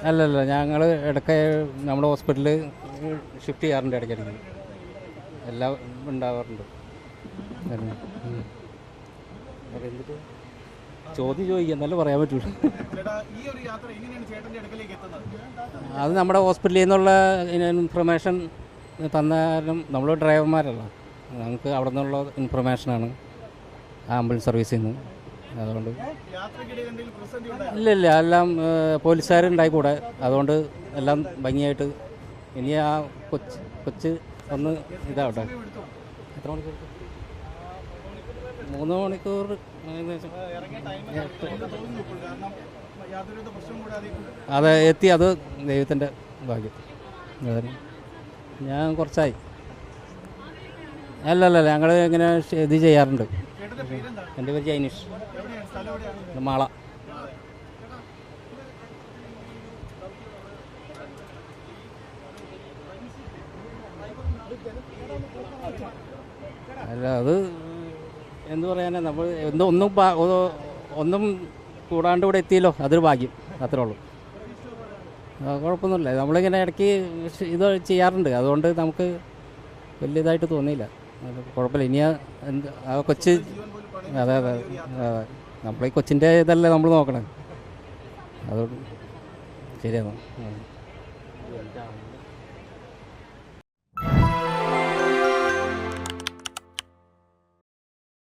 അല്ലല്ല, ഞങ്ങൾ ഇടയ്ക്ക് നമ്മുടെ ഹോസ്പിറ്റലിൽ ഷിഫ്റ്റ് ചെയ്യാറുണ്ട് ഇടയ്ക്കിടയ്ക്ക്. എല്ലാം ഉണ്ടാവാറുണ്ട്. ചോദ്യം ചോദിക്കുക എന്നാലും പറയാൻ പറ്റുള്ളൂ. അത് നമ്മുടെ ഹോസ്പിറ്റലിൽ നിന്നുള്ള ഇൻഫർമേഷൻ തന്നാലും നമ്മൾ ഡ്രൈവർമാരല്ല, നമുക്ക് അവിടെ നിന്നുള്ള ഇൻഫർമേഷനാണ് ആംബുലൻസ് സർവീസിൽ നിന്ന്. അതുകൊണ്ട് ഇല്ല, എല്ലാം പോലീസുകാരുണ്ടായി കൂടെ, അതുകൊണ്ട് എല്ലാം ഭംഗിയായിട്ട്. ഇനി ആ കൊച്ച് ഒന്ന് ഇതാവട്ടെ. എത്ര മണിക്കൂർ? 3 മണിക്കൂർ ഏകദേശം. അതെ, എത്തി. അത് ദൈവത്തിൻ്റെ ഭാഗ്യം. ഞാൻ കുറച്ചായി. അല്ലല്ല, ഞങ്ങൾ ഇങ്ങനെ ഇത് ചെയ്യാറുണ്ട്. എൻ്റെ പേര് ജൈനിഷ്, മാള. അല്ല, അത് എന്ത് പറയാനാ, നമ്മൾ ഒന്നും കൂടാണ്ട് ഇവിടെ എത്തിയല്ലോ, അതൊരു ഭാഗ്യം, അത്രേ ഉള്ളൂ. കുഴപ്പമൊന്നുമില്ല. നമ്മളിങ്ങനെ ഇടയ്ക്ക് ഇത് ചെയ്യാറുണ്ട്, അതുകൊണ്ട് നമുക്ക് വലിയ ഇതായിട്ട് തോന്നിയില്ല. കുഴപ്പമില്ല. ഇനി ആ കൊച്ച്, അതെ, നമ്മളീ കൊച്ചിൻ്റെ ഇതല്ലേ നമ്മൾ നോക്കണേ, അതുകൊണ്ട് ശരിയാണ്.